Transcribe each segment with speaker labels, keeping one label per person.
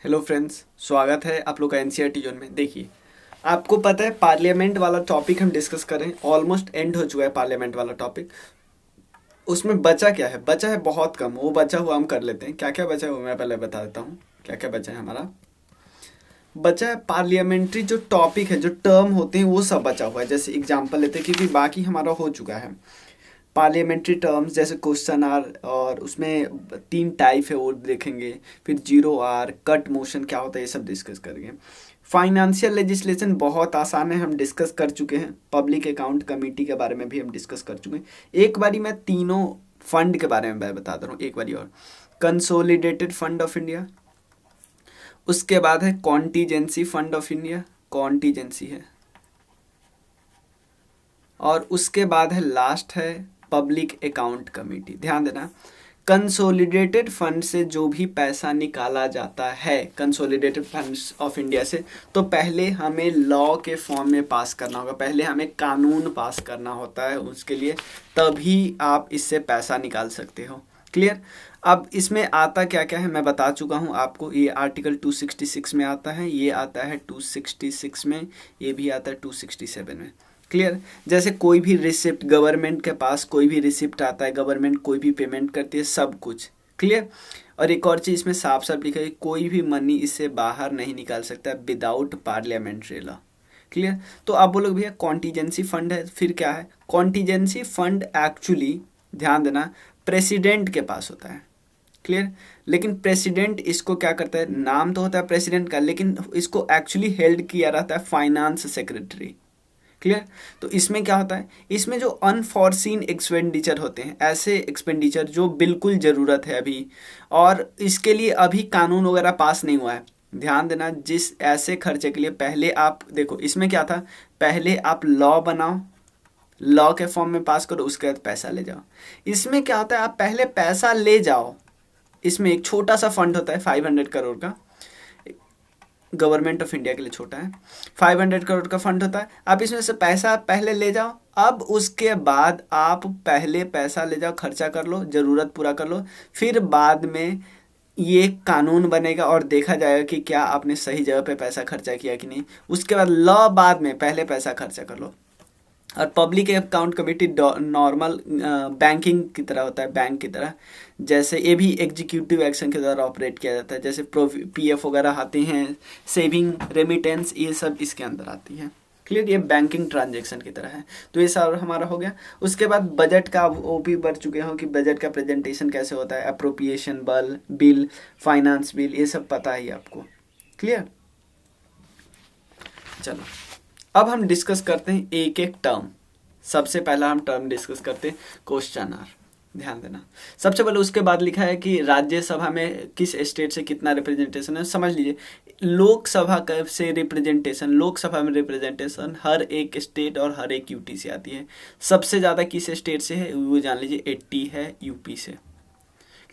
Speaker 1: Hello friends, स्वागत है आप लोग का एनसीईआरटी जोन में। देखिए, आपको पता है पार्लियामेंट वाला टॉपिक हम डिस्कस कर रहे हैं, ऑलमोस्ट एंड हो चुका है पार्लियामेंट वाला टॉपिक। उसमें बचा क्या है? बचा है बहुत कम। वो बचा हुआ हम कर लेते हैं। क्या क्या बचा है वो मैं पहले बता देता हूँ। क्या क्या बचा है हमारा? बचा है पार्लियामेंट्री जो टॉपिक है, जो टर्म होते हैं वो सब बचा हुआ है। जैसे एग्जाम्पल लेते हैं, क्योंकि बाकी हमारा हो चुका है। पार्लियामेंट्री टर्म्स जैसे क्वेश्चन आर, और उसमें तीन टाइप है वो देखेंगे। फिर जीरो आर, कट मोशन क्या होता है, ये सब डिस्कस करेंगे। फाइनेंशियल लेजिस्लेशन बहुत आसान है, हम डिस्कस कर चुके हैं। पब्लिक अकाउंट कमेटी के बारे में भी हम डिस्कस कर चुके हैं। एक बारी मैं तीनों फंड के बारे में मैं बता रहा हूँ एक बारी और। कंसोलिडेटेड फंड ऑफ इंडिया, उसके बाद है contingency fund of India, contingency है, और उसके बाद है लास्ट है पब्लिक अकाउंट कमेटी। ध्यान देना, कंसोलिडेटेड फंड से जो भी पैसा निकाला जाता है, कंसोलिडेटेड फंड्स ऑफ इंडिया से, तो पहले हमें लॉ के फॉर्म में पास करना होगा, पहले हमें कानून पास करना होता है उसके लिए, तभी आप इससे पैसा निकाल सकते हो। क्लियर? अब इसमें आता क्या क्या है मैं बता चुका हूँ आपको। ये आर्टिकल 266 में आता है, ये आता है 266 में, ये भी आता है 267 में। क्लियर? जैसे कोई भी रिसिप्ट, गवर्नमेंट के पास कोई भी रिसिप्ट आता है, गवर्नमेंट कोई भी पेमेंट करती है, सब कुछ। क्लियर? और एक और चीज़ इसमें साफ साफ लिखा है, कोई भी मनी इससे बाहर नहीं निकाल सकता विदाउट पार्लियामेंट्री लॉ। क्लियर? तो आप बोलोगे भैया कॉन्टीजेंसी फंड है, फिर क्या है? कॉन्टीजेंसी फंड एक्चुअली, ध्यान देना, प्रेसिडेंट के पास होता है। क्लियर? लेकिन प्रेसिडेंट इसको क्या करता है, नाम तो होता है प्रेसिडेंट का, लेकिन इसको एक्चुअली हेल्ड किया रहता है फाइनेंस सेक्रेटरी। क्लियर? तो इसमें क्या होता है, इसमें जो अनफॉरसीन एक्सपेंडिचर होते हैं, ऐसे एक्सपेंडिचर जो बिल्कुल ज़रूरत है अभी, और इसके लिए अभी कानून वगैरह पास नहीं हुआ है। ध्यान देना, जिस ऐसे खर्चे के लिए पहले आप देखो, इसमें क्या था, पहले आप लॉ बनाओ, लॉ के फॉर्म में पास करो, उसके बाद पैसा ले जाओ। इसमें क्या होता है, आप पहले पैसा ले जाओ। इसमें एक छोटा सा फंड होता है 500 करोड़ का, गवर्नमेंट ऑफ इंडिया के लिए छोटा है, 500 करोड़ का फंड होता है। आप इसमें से पैसा पहले ले जाओ, अब उसके बाद आप पहले पैसा ले जाओ, खर्चा कर लो, ज़रूरत पूरा कर लो, फिर बाद में ये कानून बनेगा और देखा जाएगा कि क्या आपने सही जगह पे पैसा खर्चा किया कि नहीं। उसके बाद लॉ बाद में, पहले पैसा खर्चा कर लो। और public account committee normal banking की तरह होता है, बैंक की तरह। जैसे ये भी एग्जीक्यूटिव एक्शन के द्वारा ऑपरेट किया जाता है, जैसे पीएफ वगैरह आते हैं, सेविंग, रेमिटेंस, ये सब इसके अंदर आती है। क्लियर? ये बैंकिंग ट्रांजेक्शन की तरह है। तो ये सब हमारा हो गया। उसके बाद बजट का वो भी बढ़ चुके हो कि बजट का प्रेजेंटेशन कैसे होता है, अप्रोप्रिएशन बिल, फाइनेंस बिल, ये सब पता ही आपको। क्लियर? चलो, अब हम डिस्कस करते हैं एक एक टर्म। सबसे पहला हम टर्म डिस्कस करते हैं क्वेश्चन आर। ध्यान देना, सबसे पहले उसके बाद लिखा है कि राज्यसभा में किस स्टेट से कितना रिप्रेजेंटेशन है। समझ लीजिए, लोकसभा से रिप्रेजेंटेशन, लोकसभा में रिप्रेजेंटेशन हर एक स्टेट और हर एक यूटी से आती है। सबसे ज़्यादा किस स्टेट से है वो जान लीजिए, 80 है यूपी से।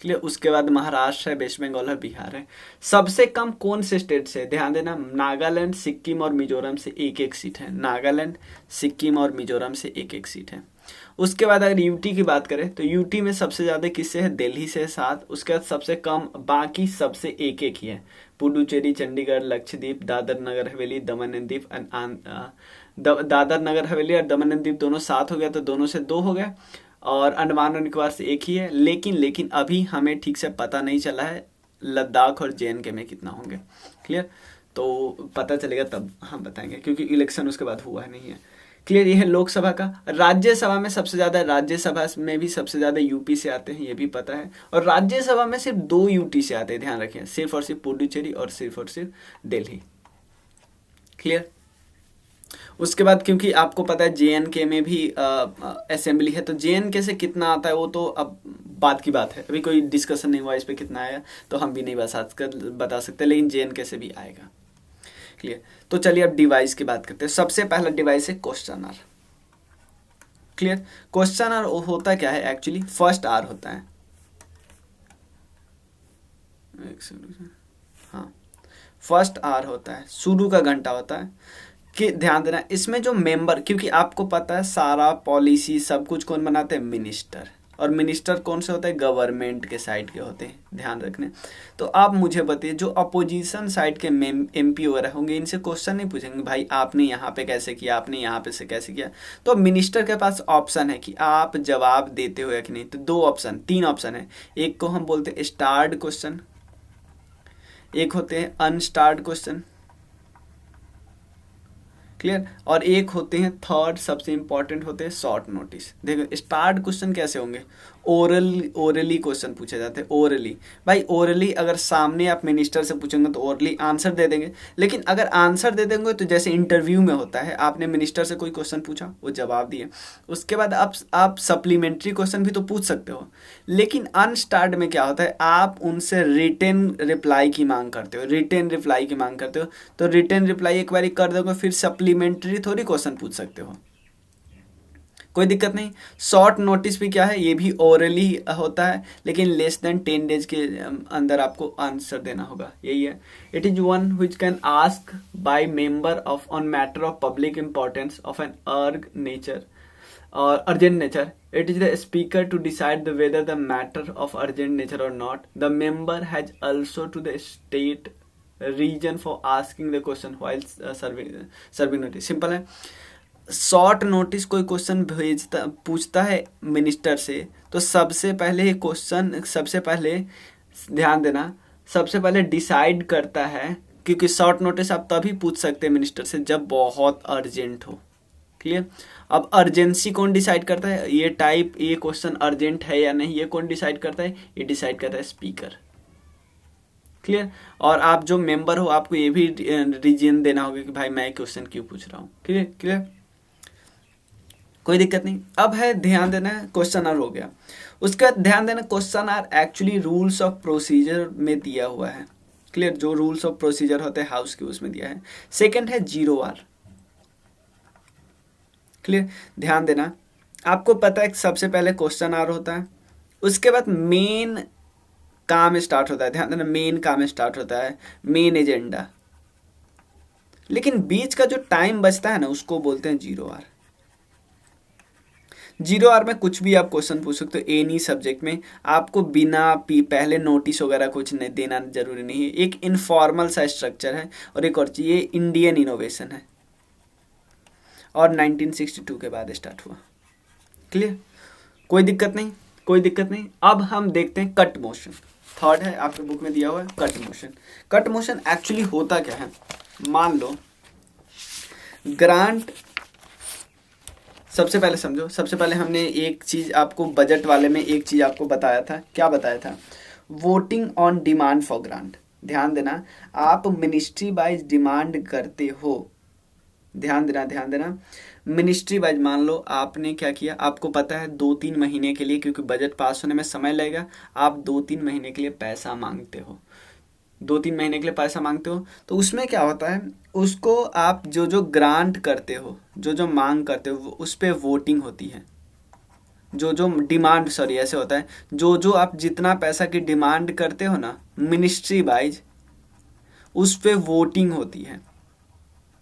Speaker 1: क्लियर? उसके बाद महाराष्ट्र है, वेस्ट बंगाल है, बिहार है। सबसे कम कौन से स्टेट से? ध्यान देना, नागालैंड, सिक्किम और मिजोरम से एक एक सीट है। नागालैंड, सिक्किम और मिजोरम से एक एक सीट है। उसके बाद अगर यूटी की बात करें तो यूटी में सबसे ज़्यादा किससे है? दिल्ली से 7। उसके बाद सबसे कम बाकी सबसे एक एक ही है, पुडुचेरी, चंडीगढ़, लक्षद्वीप, दादर नगर हवेली, दमन एंड दीव। दादर नगर हवेली और दमन एंड दीव दोनों 7 हो गया, तो दोनों से 2 हो गया, और अंडमान और निकोबार से एक ही है। लेकिन अभी हमें ठीक से पता नहीं चला है लद्दाख और जेएनके में कितना होंगे। क्लियर? तो पता चलेगा तब हम बताएंगे, क्योंकि इलेक्शन उसके बाद हुआ नहीं है। क्लियर? ये है लोकसभा का। राज्यसभा में सबसे ज़्यादा, राज्यसभा में भी सबसे ज़्यादा यूपी से आते हैं, ये भी पता है। और राज्यसभा में सिर्फ 2 यूटी से आते हैं, ध्यान रखें, सिर्फ और सिर्फ पुडुचेरी और सिर्फ दिल्ली। क्लियर? उसके बाद क्योंकि आपको पता है जेएनके में भी असेंबली है, तो जेएनके से कितना आता है वो तो अब बात की बात है, अभी कोई डिस्कशन नहीं हुआ इस पर कितना आया, तो हम भी नहीं बता सकते, लेकिन जेएनके से भी आएगा। क्लियर? तो चलिए अब डिवाइस की बात करते हैं। सबसे पहला डिवाइस है question hour. Clear? Question hour होता क्या है एक्चुअली, फर्स्ट आर होता है, हाँ, फर्स्ट आर होता है, शुरू का घंटा होता है। कि ध्यान देना, इसमें जो मेंबर, क्योंकि आपको पता है सारा पॉलिसी सब कुछ कौन बनाते हैं? मिनिस्टर। और मिनिस्टर कौन से होते हैं, गवर्नमेंट के साइड के होते हैं, ध्यान रखने। तो आप मुझे बताइए जो अपोजिशन साइड के एमपी वगैरह होंगे इनसे क्वेश्चन नहीं पूछेंगे भाई आपने यहाँ पे कैसे किया, आपने यहाँ पे से कैसे किया। तो मिनिस्टर के पास ऑप्शन है कि आप जवाब देते हो या कि नहीं। तो दो ऑप्शन, तीन ऑप्शन है। एक को हम बोलते हैं स्टार्ड क्वेश्चन, एक होते हैं अनस्टार्ड क्वेश्चन, क्लियर, और एक होते हैं थर्ड सबसे इंपॉर्टेंट होते हैं शॉर्ट नोटिस। देखो स्टार्ट क्वेश्चन कैसे होंगे, ओरली क्वेश्चन पूछे जाते हैं। ओरली भाई, ओरली अगर सामने आप मिनिस्टर से पूछेंगे तो ओरली आंसर दे देंगे, लेकिन अगर आंसर दे देंगे तो जैसे इंटरव्यू में होता है, आपने मिनिस्टर से कोई क्वेश्चन पूछा, वो जवाब दिए, उसके बाद आप सप्लीमेंट्री क्वेश्चन भी तो पूछ सकते हो। लेकिन अनस्टार्ड में क्या होता है, आप उनसे रिटन रिप्लाई की मांग करते हो, रिटन रिप्लाई की मांग करते हो। तो रिटन रिप्लाई एक बार कर दोगे, फिर सप्लीमेंट्री थोड़ी क्वेश्चन पूछ सकते हो, कोई दिक्कत नहीं। शॉर्ट नोटिस भी क्या है, ये भी ओरली होता है, लेकिन लेस देन 10 डेज के अंदर आपको आंसर देना होगा, यही है। It is one which can ask by member of on matter of public importance of an अर्ग nature or urgent nature. It is the speaker to decide the whether the matter of urgent nature or not. The member has also to the state reason for asking the question while serving notice. Simple है। Short notice कोई question भेजता पूछता है minister से, तो सबसे पहले question, सबसे पहले ध्यान देना, सबसे पहले डिसाइड करता है, क्योंकि शॉर्ट नोटिस आप तभी पूछ सकते हैं मिनिस्टर से जब बहुत अर्जेंट हो, क्लियर। अब अर्जेंसी कौन डिसाइड करता है, ये टाइप, ये क्वेश्चन अर्जेंट है या नहीं, ये कौन डिसाइड करता है, ये डिसाइड करता है स्पीकर, क्लियर। और आप जो मेंबर हो आपको ये भी रीजन देना होगा कि भाई मैं क्वेश्चन क्यों पूछ रहा हूँ, क्लियर क्लियर, कोई दिक्कत नहीं। अब है ध्यान देना, क्वेश्चन आर हो गया, उसका ध्यान देना question hour actually rules of procedure में दिया हुआ है, क्लियर, जो रूल्स ऑफ प्रोसीजर होते हैं हाउस के उसमें दिया है। सेकंड है 0R, क्लियर, ध्यान देना। आपको पता है सबसे पहले क्वेश्चन आर होता है, उसके बाद मेन काम स्टार्ट होता है, ध्यान देना, मेन काम स्टार्ट होता है, मेन एजेंडा, लेकिन बीच का जो टाइम बचता है ना उसको बोलते हैं 0R। 0R में कुछ भी आप क्वेश्चन पूछ सकते हो, एनी सब्जेक्ट में, आपको बिना पहले नोटिस वगैरह कुछ नहीं देना जरूरी नहीं है, एक इनफॉर्मल सा स्ट्रक्चर है। और एक और चीज, ये इंडियन इनोवेशन है और 1962 के बाद स्टार्ट हुआ, क्लियर, कोई दिक्कत नहीं, कोई दिक्कत नहीं। अब हम देखते हैं कट मोशन, थर्ड है आपके बुक में दिया हुआ है cut motion. Cut motion actually होता क्या है, मान लो ग्रांट, सबसे पहले समझो, सबसे पहले हमने एक चीज आपको बजट वाले में एक चीज आपको बताया था, क्या बताया था, voting on demand for grant. ध्यान देना, आप मिनिस्ट्री वाइज डिमांड करते हो, ध्यान देना, ध्यान देना, मिनिस्ट्री वाइज मान लो आपने क्या किया, आपको पता है 2-3 महीने के लिए, क्योंकि बजट पास होने में समय लगेगा, आप 2-3 महीने के लिए पैसा मांगते हो, 2-3 महीने के लिए पैसा मांगते हो। तो उसमें क्या होता है, उसको आप जो जो ग्रांट करते हो, जो जो मांग करते हो, उस पर वोटिंग होती है, जो जो डिमांड, सॉरी ऐसे होता है, जो जो आप जितना पैसा की डिमांड करते हो ना मिनिस्ट्री वाइज, उस पर वोटिंग होती है,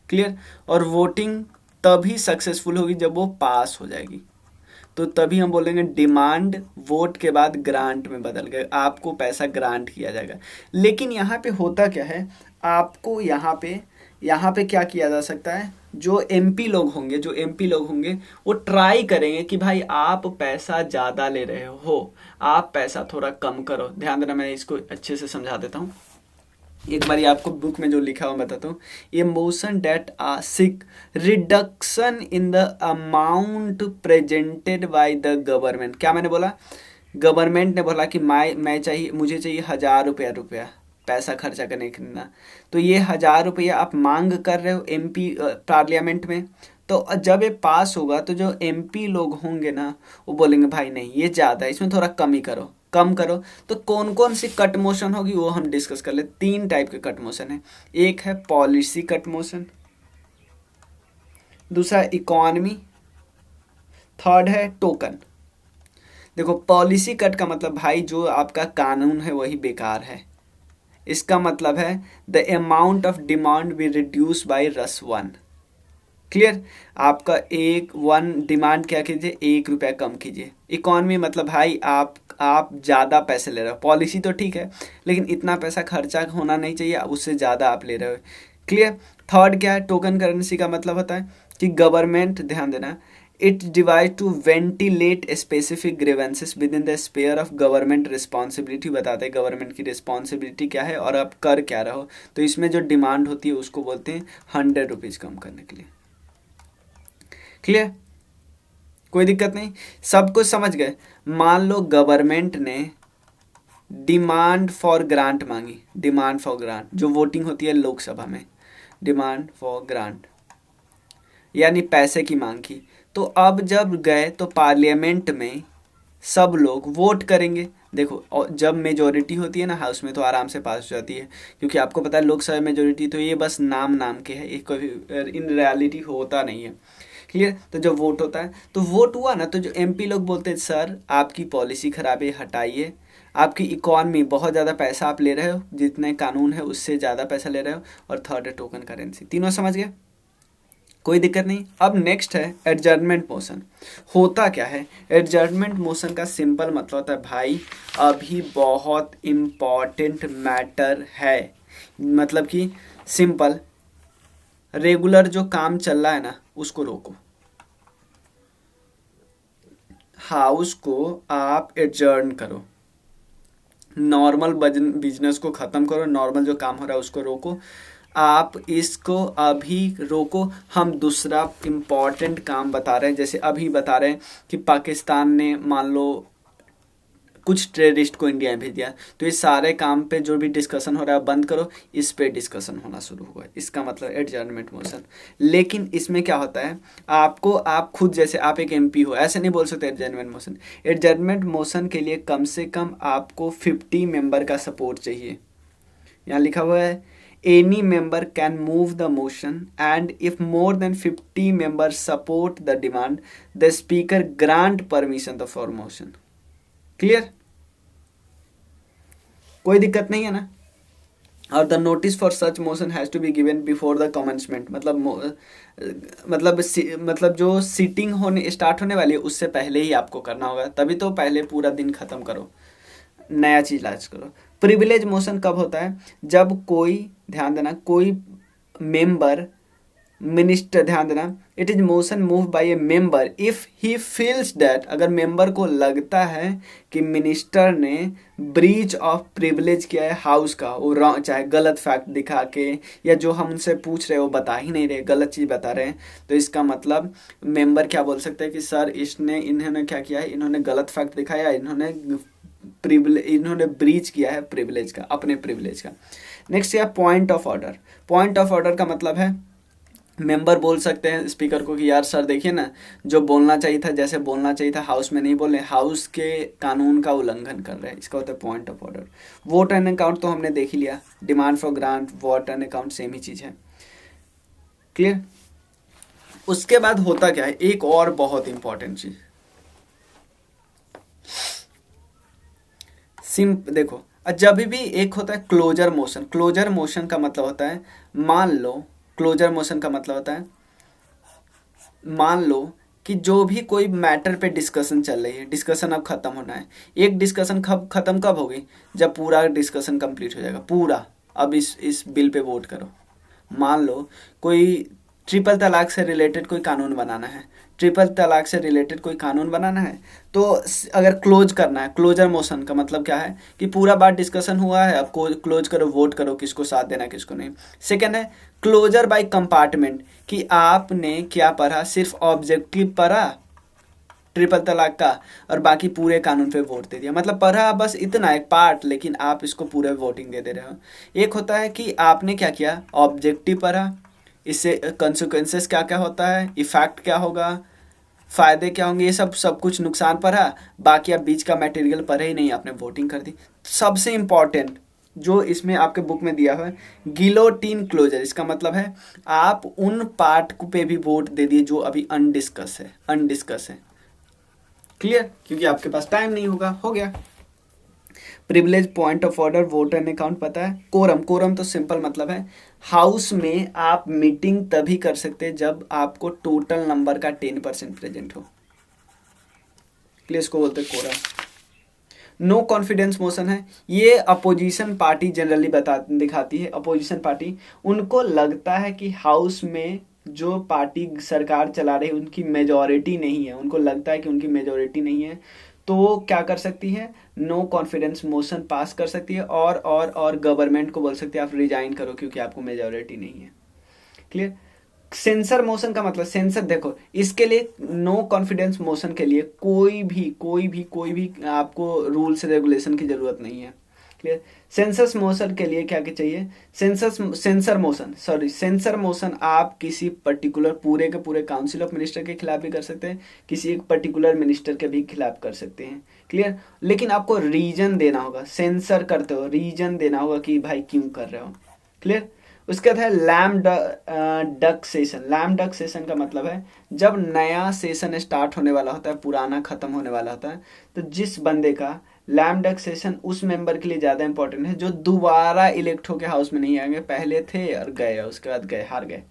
Speaker 1: क्लियर। और वोटिंग तभी सक्सेसफुल होगी जब वो पास हो जाएगी, तो तभी हम बोलेंगे डिमांड वोट के बाद ग्रांट में बदल गए, आपको पैसा ग्रांट किया जाएगा। लेकिन यहाँ पे होता क्या है, आपको यहाँ पे क्या किया जा सकता है, जो एमपी लोग होंगे, जो एमपी लोग होंगे वो ट्राई करेंगे कि भाई आप पैसा ज़्यादा ले रहे हो, आप पैसा थोड़ा कम करो। ध्यान देना, मैं इसको अच्छे से समझा देता हूँ, एक बार आपको बुक में जो लिखा हुआ बताता हूँ। A motion that seek reduction in the amount presented by the government. क्या मैंने बोला, गवर्नमेंट ने बोला कि मुझे चाहिए 1000 रुपया पैसा खर्चा करने के लिए, तो ये 1000 रुपया आप मांग कर रहे हो एमपी पार्लियामेंट में, तो जब ये पास होगा तो जो एमपी लोग होंगे ना वो बोलेंगे भाई नहीं ये ज़्यादा है, इसमें थोड़ा कम ही करो, कम करो। तो कौन कौन सी कट मोशन होगी वो हम डिस्कस कर ले। 3 टाइप के कट मोशन है, एक है पॉलिसी कट मोशन, दूसरा इकोनॉमी, थर्ड है टोकन। देखो पॉलिसी कट का मतलब भाई जो आपका कानून है वही बेकार है, इसका मतलब है the amount of demand be reduce by +1, clear. आपका एक वन डिमांड क्या कीजिए, 1 रुपया कम कीजिए। इकॉनमी मतलब भाई आप ज़्यादा पैसे ले रहे हो, पॉलिसी तो ठीक है लेकिन इतना पैसा खर्चा होना नहीं चाहिए, उससे ज़्यादा आप ले रहे हो। क्लियर। थर्ड क्या है, टोकन करेंसी का मतलब होता है कि गवर्नमेंट, ध्यान देना, it divide two ventilate specific grievances with in the sphere of government responsibility. बताते हैं गवर्नमेंट की रिस्पॉन्सिबिलिटी क्या है और आप कर क्या रहो। तो इसमें जो डिमांड होती है उसको बोलते हैं 100 रुपीज़ कम करने के लिए। क्लियर, कोई दिक्कत नहीं, सब कुछ समझ गए। मान लो गवर्नमेंट ने डिमांड फॉर ग्रांट मांगी, डिमांड फॉर ग्रांट जो वोटिंग होती है लोकसभा में, डिमांड फॉर ग्रांट यानी पैसे की मांग की। तो अब जब गए तो पार्लियामेंट में सब लोग वोट करेंगे। देखो, और जब मेजोरिटी होती है ना हाउस में तो आराम से पास हो जाती है, क्योंकि आपको पता है लोकसभा मेजोरिटी तो ये बस नाम नाम के है, ये कभी इन रियलिटी होता नहीं है। क्लियर। तो जब वोट होता है तो वोट हुआ ना, तो जो एमपी लोग बोलते हैं सर आपकी पॉलिसी खराब है, हटाइए, आपकी इकॉनमी बहुत ज़्यादा पैसा आप ले रहे हो, जितने कानून है उससे ज़्यादा पैसा ले रहे हो। और थर्ड है टोकन करेंसी। तीनों समझ गए, कोई दिक्कत नहीं। अब नेक्स्ट है एडजर्नमेंट मोशन। होता क्या है, एडजर्नमेंट मोशन का सिंपल मतलब होता है भाई अभी बहुत इम्पॉर्टेंट मैटर है, मतलब कि सिंपल रेगुलर जो काम चल रहा है ना उसको रोको, हाउस को आप एडजर्न करो, नॉर्मल बिजनेस को ख़त्म करो, नॉर्मल जो काम हो रहा है उसको रोको, आप इसको अभी रोको। हम दूसरा इम्पॉर्टेंट काम बता रहे हैं, जैसे अभी बता रहे हैं कि पाकिस्तान ने मान लो कुछ टेररिस्ट को इंडिया में भेज दिया, तो ये सारे काम पे जो भी डिस्कशन हो रहा है बंद करो, इस पे डिस्कशन होना शुरू हुआ है, इसका मतलब एडजर्नमेंट मोशन। लेकिन इसमें क्या होता है, आपको आप खुद जैसे आप एक एमपी हो ऐसे नहीं बोल सकते एडजर्नमेंट मोशन। एडजर्नमेंट मोशन के लिए कम से कम आपको 50 मेंबर का सपोर्ट चाहिए। यहाँ लिखा हुआ है any member can move the motion and if more than 50 members support the demand the speaker grant permission for motion। Clear, कोई दिक्कत नहीं है ना। और the notice for such motion has to be given before the commencement, मतलब जो seating होने start होने वाली है उससे पहले ही आपको करना होगा, तभी तो पहले पूरा दिन खत्म करो, नया चीज लांच करो। प्रिविलेज मोशन कब होता है, जब कोई, ध्यान देना, कोई मेंबर, मिनिस्टर, ध्यान देना, it is motion move by A member if he feels that, अगर मेंबर को लगता है कि मिनिस्टर ने ब्रीच ऑफ प्रिविलेज किया है हाउस का, वो रॉन्ग, चाहे गलत फैक्ट दिखा के या जो हम उनसे पूछ रहे हो बता ही नहीं रहे, गलत चीज़ बता रहे हैं, तो इसका मतलब मेंबर क्या बोल सकते हैं कि सर इन्होंने क्या किया है, इन्होंने गलत फैक्ट दिखाया, इन्होंने ब्रीच किया है प्रिविलेज का, अपने प्रिविलेज का। नेक्स्ट है point of order. Point of order का मतलब है मेंबर बोल सकते हैं स्पीकर को कि यार सर देखिए ना, जो बोलना चाहिए था, जैसे बोलना चाहिए था हाउस में नहीं बोले, हाउस के कानून का उल्लंघन कर रहे हैं, इसका होता है point of order. Vote and account तो हमने देख ही लिया, demand for grant, vote and account same ही चीज़ है। क्लियर। उसके बाद होता क्या है, एक और बहुत इंपॉर्टेंट चीज, देखो, जब भी एक होता है क्लोजर मोशन। क्लोजर मोशन का मतलब होता है, मान लो, क्लोजर मोशन का मतलब होता है, मान लो कि जो भी कोई मैटर पे डिस्कशन चल रही है, डिस्कशन अब खत्म होना है। एक डिस्कशन खत्म कब होगी, जब पूरा डिस्कशन कंप्लीट हो जाएगा पूरा। अब इस बिल पे वोट करो। मान लो कोई ट्रिपल तलाक से रिलेटेड कोई कानून बनाना है, ट्रिपल तलाक से रिलेटेड कोई कानून बनाना है, तो अगर क्लोज करना है, क्लोजर मोशन का मतलब क्या है कि पूरा बात डिस्कशन हुआ है, अब क्लोज करो, वोट करो किसको साथ देना किसको नहीं। सेकेंड है क्लोजर बाय कंपार्टमेंट, कि आपने क्या पढ़ा, सिर्फ ऑब्जेक्टिव पढ़ा ट्रिपल तलाक का और बाकी पूरे कानून पे वोट दे दिया, मतलब पढ़ा बस इतना एक पार्ट, लेकिन आप इसको पूरे वोटिंग दे रहे हो। एक होता है कि आपने क्या किया, ऑब्जेक्टिव पढ़ा, इससे कंसिक्वेंसेस क्या क्या होता है, इफेक्ट क्या होगा, फायदे क्या होंगे, ये सब कुछ नुकसान पढ़ा, बाकी आप बीच का मटेरियल पढ़े ही नहीं, आपने वोटिंग कर दी। सबसे इम्पॉर्टेंट जो इसमें आपके बुक में दिया हुआ है, गिलोटिन क्लोजर, इसका मतलब है आप उन पार्ट पे भी वोट दे दिए जो अभी अनडिस्कस है। क्लियर, क्योंकि आपके पास टाइम नहीं होगा, हो गया। Privilege point of order, vote and account पता है। कोरम, कोरम तो सिंपल मतलब है हाउस में आप मीटिंग तभी कर सकते हैं जब आपको टोटल नंबर का 10% प्रेजेंट हो, इसलिए इसको बोलते हैं कोरम। नो कॉन्फिडेंस मोशन है, ये अपोजिशन पार्टी जनरली दिखाती है। अपोजिशन पार्टी, उनको लगता है कि हाउस में जो पार्टी सरकार चला रही है उनकी मेजॉरिटी नहीं है, उनको लगता है कि उनकी मेजॉरिटी नहीं है, तो वो क्या कर सकती है, नो कॉन्फिडेंस मोशन पास कर सकती है और गवर्नमेंट को बोल सकती है आप रिजाइन करो क्योंकि आपको मेजॉरिटी नहीं है। क्लियर। सेंसर मोशन का मतलब, सेंसर देखो, इसके लिए नो कॉन्फिडेंस मोशन के लिए कोई भी आपको रूल्स रेगुलेशन की जरूरत नहीं है। क्लियर। सेंसस मोशन के लिए क्या चाहिए, सेंसर मोशन आप किसी पर्टिकुलर पूरे के पूरे काउंसिल ऑफ मिनिस्टर के खिलाफ भी कर सकते हैं, किसी एक पर्टिकुलर मिनिस्टर के भी खिलाफ कर सकते हैं। क्लियर। लेकिन आपको रीजन देना होगा, सेंसर करते हो रीजन देना होगा कि भाई क्यों कर रहे हो। क्लियर। उसके बाद है lame duck session. Lame duck session का मतलब है जब नया सेशन स्टार्ट होने वाला होता है, पुराना खत्म होने वाला होता है, तो जिस बंदे का लैम डक सेशन उस मेंबर के लिए ज्यादा इंपॉर्टेंट है जो दोबारा इलेक्ट होके हाउस में नहीं आएंगे, पहले थे और गए, उसके बाद गए, हार गए।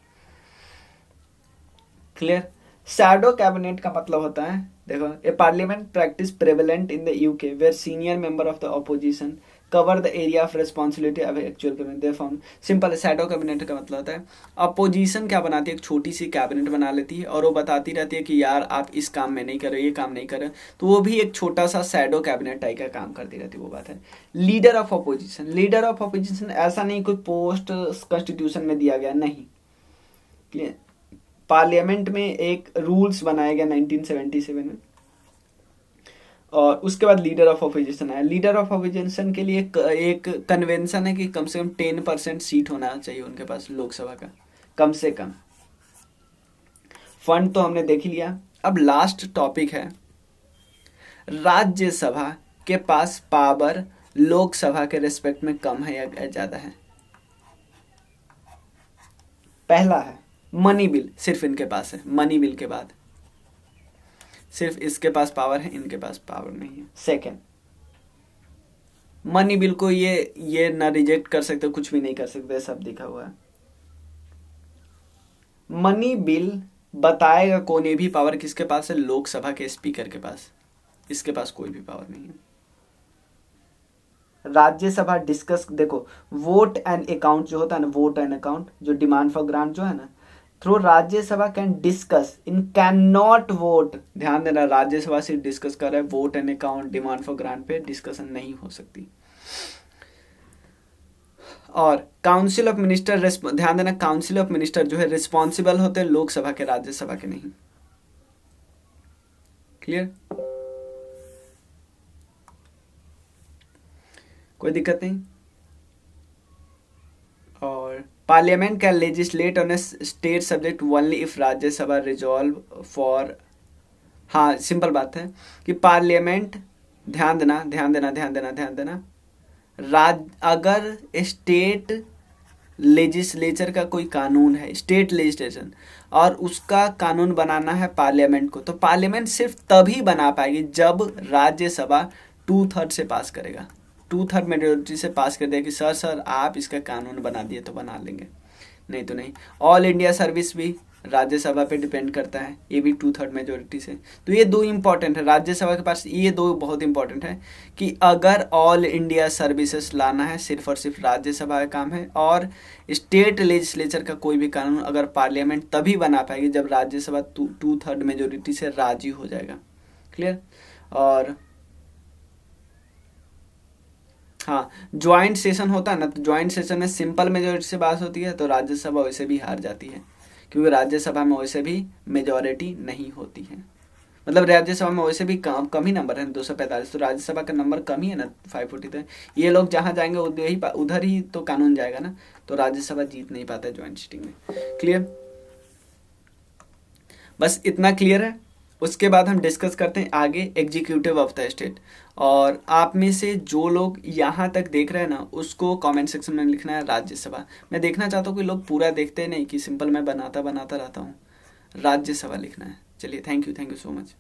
Speaker 1: क्लियर। शैडो कैबिनेट का मतलब होता है, देखो, a parliament practice prevalent in the UK where senior member of the opposition cover the area of responsibility of actual cabinet they found. Simple. Shadow cabinet का मतलब होता है अपोजिशन क्या बनाती है, एक छोटी सी कैबिनेट बना लेती है और वो बताती रहती है कि यार आप इस काम में नहीं कर रहे, ये काम नहीं कर रहे, तो वो भी एक छोटा सा शैडो कैबिनेट टाइप का काम करती रहती है, वो बात है। Leader of opposition, leader of opposition ऐसा नहीं कोई पोस्ट कॉन्स्टिट्यूशन में दिया गया, नहीं। पार्लियामेंट में एक रूल्स बनाया गया 1977 में, और उसके बाद लीडर ऑफ अपोजिशन आया। लीडर ऑफ अपोजिशन के लिए एक कन्वेंशन है कि कम से कम 10% सीट होना चाहिए उनके पास लोकसभा का, कम से कम। फंड तो हमने देख लिया। अब लास्ट टॉपिक है राज्यसभा के पास पावर लोकसभा के रेस्पेक्ट में कम है या ज्यादा है। पहला है मनी बिल, सिर्फ इनके पास है, मनी बिल के बाद सिर्फ इसके पास पावर है, इनके पास पावर नहीं है। सेकंड, मनी बिल को ये ना रिजेक्ट कर सकते, कुछ भी नहीं कर सकते, सब दिखा हुआ है। मनी बिल बताएगा कौन, ये भी पावर किसके पास है, लोकसभा के स्पीकर के पास, इसके पास कोई भी पावर नहीं है। राज्यसभा डिस्कस, देखो वोट एंड अकाउंट जो होता है ना, वोट एंड अकाउंट जो डिमांड फॉर ग्रांट जो है ना, through Rajya Sabha can discuss in can not vote. ध्यान देना, राज्यसभा सिर्फ डिस्कस कर रहा है, vote and account demand for grant पे डिस्कशन नहीं हो सकती। और काउंसिल ऑफ मिनिस्टर, ध्यान देना, काउंसिल ऑफ मिनिस्टर जो है रिस्पॉन्सिबल होते हैं लोकसभा के, राज्यसभा के नहीं। क्लियर। कोई दिक्कत नहीं। और parliament can legislate on A state subject only if Rajya Sabha resolve for, हाँ सिंपल बात है कि पार्लियामेंट, ध्यान देना, अगर स्टेट लेजिस्लेचर का कोई कानून है, स्टेट लेजिस्लेशन, और उसका कानून बनाना है पार्लियामेंट को, तो पार्लियामेंट सिर्फ तभी बना पाएगी जब राज्यसभा 2/3 से पास करेगा, 2/3 मेजोरिटी से पास कर देगा कि सर आप इसका कानून बना दिए तो बना लेंगे, नहीं तो नहीं। ऑल इंडिया सर्विस भी राज्यसभा पे डिपेंड करता है, ये भी 2/3 मेजोरिटी से। तो ये दो इंपॉर्टेंट है राज्यसभा के पास, ये दो बहुत इंपॉर्टेंट है कि अगर ऑल इंडिया सर्विसेज लाना है सिर्फ और सिर्फ राज्यसभा का काम है, और स्टेट लेजिस्लेचर का कोई भी कानून अगर पार्लियामेंट तभी बना पाएगी जब राज्यसभा 2/3 मेजोरिटी से राजी हो जाएगा। क्लियर। और हाँ, ज्वाइंट सेशन होता है ना, तो ज्वाइंट सेशन में सिंपल मेजोरिटी से पास होती है, तो राज्यसभा वैसे भी हार जाती है, क्योंकि राज्यसभा में वैसे भी मेजॉरिटी नहीं होती है। मतलब राज्यसभा में वैसे भी कम ही नंबर है 245, तो राज्यसभा का नंबर कम ही है ना 540, तो ये लोग जहाँ जाएंगे उधर ही तो कानून जाएगा ना, तो राज्यसभा जीत नहीं पाता है ज्वाइंट सीटिंग में। क्लियर। बस इतना क्लियर है। उसके बाद हम डिस्कस करते हैं आगे एग्जीक्यूटिव ऑफ द स्टेट। और आप में से जो लोग यहाँ तक देख रहे हैं ना, उसको कमेंट सेक्शन में लिखना है राज्यसभा। मैं देखना चाहता हूँ कि लोग पूरा देखते नहीं कि सिंपल मैं बनाता रहता हूँ, राज्यसभा लिखना है। चलिए, थैंक यू सो मच।